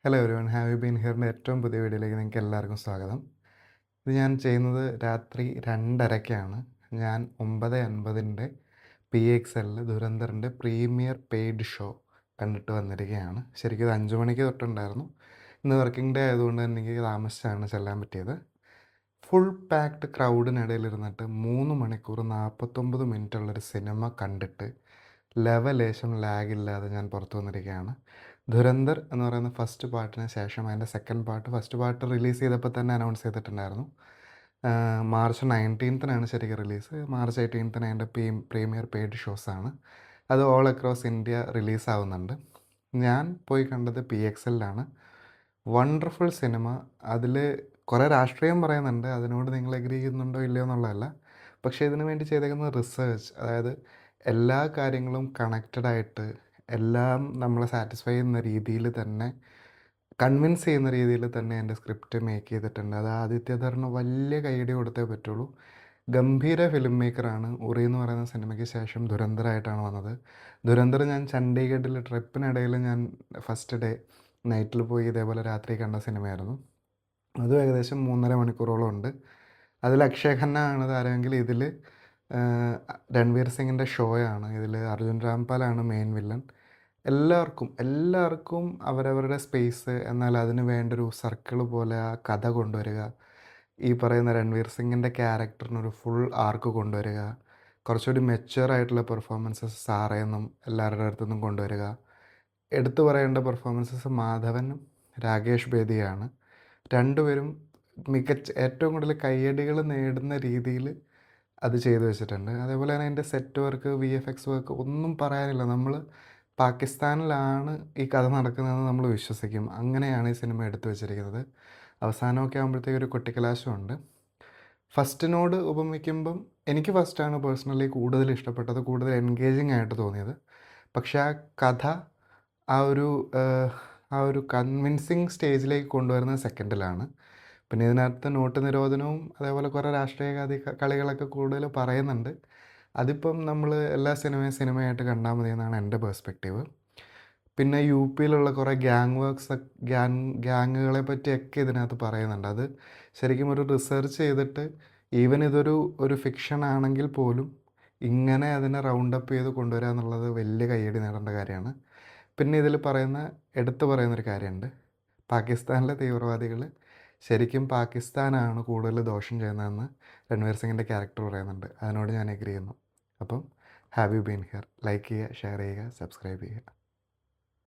Hello everyone, have you been ഹിയറിൻ്റെ ഏറ്റവും പുതിയ വീഡിയോയിലേക്ക് നിങ്ങൾക്ക് എല്ലാവർക്കും സ്വാഗതം. ഇത് ഞാൻ ചെയ്യുന്നത് രാത്രി 2:30-ക്കാണ്. ഞാൻ 9:50-ൻ്റെ PXL ധുരന്ധറിൻ്റെ പ്രീമിയർ പെയ്ഡ് ഷോ കണ്ടിട്ട് വന്നിരിക്കുകയാണ്. ശരിക്കും ഇത് 5 മണിക്ക് തൊട്ടുണ്ടായിരുന്നു. ഇന്ന് വർക്കിംഗ് ഡേ ആയതുകൊണ്ട് തന്നെ എനിക്ക് താമസിച്ചാണ് ചെല്ലാൻ പറ്റിയത്. ഫുൾ പാക്ഡ് ക്രൗഡിനിടയിലിരുന്നിട്ട് 3 മണിക്കൂർ 49 മിനിറ്റുള്ളൊരു സിനിമ കണ്ടിട്ട് ലെവലേശം ലാഗില്ലാതെ ഞാൻ പുറത്തു വന്നിരിക്കുകയാണ്. ധുരന്ധർ എന്ന് പറയുന്ന ഫസ്റ്റ് പാർട്ടിന് ശേഷം അതിൻ്റെ second part, first part release ചെയ്തപ്പോൾ തന്നെ അനൗൺസ് ചെയ്തിട്ടുണ്ടായിരുന്നു. മാർച്ച് 19-നാണ് ശരിക്കും റിലീസ്. മാർച്ച് 18-ന് അതിൻ്റെ പ്രീമിയർ പെയ്ഡ് ഷോസാണ്. അത് ഓൾ അക്രോസ് ഇന്ത്യ റിലീസാവുന്നുണ്ട്. ഞാൻ പോയി കണ്ടത് PXL-ലാണ്. Wonderful cinema. അതിൽ കുറേ രാഷ്ട്രീയം പറയുന്നുണ്ട്. അതിനോട് നിങ്ങൾ എഗ്രി ചെയ്യുന്നുണ്ടോ ഇല്ലയോ എന്നുള്ളതല്ല. പക്ഷേ ഇതിനു വേണ്ടി ചെയ്തേക്കുന്ന റിസർച്ച്, അതായത് എല്ലാ കാര്യങ്ങളും കണക്റ്റഡായിട്ട് എല്ലാം നമ്മളെ സാറ്റിസ്ഫൈ ചെയ്യുന്ന രീതിയിൽ തന്നെ, കൺവിൻസ് ചെയ്യുന്ന രീതിയിൽ തന്നെ എൻ്റെ സ്ക്രിപ്റ്റ് മേക്ക് ചെയ്തിട്ടുണ്ട്. അത് ആദിത്യധറിന് വലിയ കൈയടി കൊടുത്തേ പറ്റുള്ളൂ. ഗംഭീര ഫിലിം മേക്കറാണ്. ഉറി എന്ന് പറയുന്ന സിനിമയ്ക്ക് ശേഷം ധുരന്ധറായിട്ടാണ് വന്നത്. ധുരന്ധർ ഞാൻ ചണ്ഡീഗഡിൽ ട്രിപ്പിനിടയിൽ ഞാൻ ഫസ്റ്റ് ഡേ നൈറ്റിൽ പോയി ഇതേപോലെ രാത്രി കണ്ട സിനിമയായിരുന്നു. അതും ഏകദേശം 3.5 മണിക്കൂറോളം ഉണ്ട്. അതിൽ അക്ഷയ് ഖന്ന ആണ് താരമെങ്കിൽ ഇതിൽ രൺവീർ സിങ്ങിൻ്റെ ഷോയാണ്. ഇതിൽ അർജുൻ രാംപാലാണ് മെയിൻ വില്ലൻ. എല്ലാവർക്കും അവരവരുടെ സ്പേസ്, എന്നാൽ അതിന് വേണ്ടൊരു സർക്കിൾ പോലെ ആ കഥ കൊണ്ടുവരിക, ഈ പറയുന്ന രൺവീർ സിങ്ങിൻ്റെ ക്യാരക്ടറിനൊരു ഫുൾ ആർക്ക് കൊണ്ടുവരിക, കുറച്ചുകൂടി മെച്യൂർ ആയിട്ടുള്ള പെർഫോമൻസസ് സാറേന്നും എല്ലാവരുടെ അടുത്തുനിന്നും കൊണ്ടുവരിക. എടുത്തു പറയേണ്ട പെർഫോമൻസസ് മാധവനും രാകേഷ് ബേദിയാണ്. രണ്ടുപേരും ഏറ്റവും കൂടുതൽ കയ്യടികൾ നേടുന്ന രീതിയിൽ അത് ചെയ്തു വെച്ചിട്ടുണ്ട്. അതേപോലെ തന്നെ അതിൻ്റെ സെറ്റ് വർക്ക്, VFX വർക്ക് ഒന്നും പറയാനില്ല. നമ്മൾ പാകിസ്ഥാനിലാണ് ഈ കഥ നടക്കുന്നതെന്ന് നമ്മൾ വിശ്വസിക്കും. അങ്ങനെയാണ് ഈ സിനിമ എടുത്തു വെച്ചിരിക്കുന്നത്. അവസാനമൊക്കെ ആകുമ്പോഴത്തേക്ക് ഒരു കൊട്ടിക്കലാശമുണ്ട്. ഫസ്റ്റിനോട് ഉപമിക്കുമ്പം എനിക്ക് ഫസ്റ്റാണ് പേഴ്സണലി കൂടുതൽ ഇഷ്ടപ്പെട്ടത്, കൂടുതൽ എൻഗേജിങ് ആയിട്ട് തോന്നിയത്. പക്ഷേ ആ കഥ ആ ഒരു ആ ഒരു കൺവിൻസിങ് സ്റ്റേജിലേക്ക് കൊണ്ടുവരുന്നത് സെക്കൻഡിലാണ്. പിന്നെ ഇതിനകത്ത് നോട്ട് നിരോധനവും അതേപോലെ കുറേ രാഷ്ട്രീയ കളികളൊക്കെ കൂടുതൽ പറയുന്നുണ്ട്. അതിപ്പം നമ്മൾ എല്ലാ സിനിമയായിട്ട് കണ്ടാൽ മതി എന്നാണ് എൻ്റെ പേഴ്സ്പെക്റ്റീവ്. പിന്നെ UPയിലുള്ള കുറേ ഗ്യാങ്ങുകളെ പറ്റിയൊക്കെ ഇതിനകത്ത് പറയുന്നുണ്ട്. അത് ശരിക്കും ഒരു റിസർച്ച് ചെയ്തിട്ട്, ഈവൻ ഇതൊരു ഫിക്ഷൻ ആണെങ്കിൽ പോലും ഇങ്ങനെ അതിനെ റൗണ്ട് അപ്പ് ചെയ്ത് കൊണ്ടുവരിക എന്നുള്ളത് വലിയ കയ്യടി നേടേണ്ട കാര്യമാണ്. പിന്നെ ഇതിൽ എടുത്തു പറയുന്നൊരു കാര്യമുണ്ട്. പാകിസ്ഥാനിലെ തീവ്രവാദികൾ ശരിക്കും പാകിസ്ഥാനാണ് കൂടുതൽ ദോഷം ചെയ്യുന്നതെന്ന് രൺവീർ സിങ്ങിൻ്റെ ക്യാരക്ടർ പറയുന്നുണ്ട്. അതിനോട് ഞാൻ എഗ്രി ചെയ്യുന്നു. അപ്പം have you been here. Like ചെയ്യുക, ഷെയർ ചെയ്യുക, സബ്സ്ക്രൈബ് ചെയ്യുക.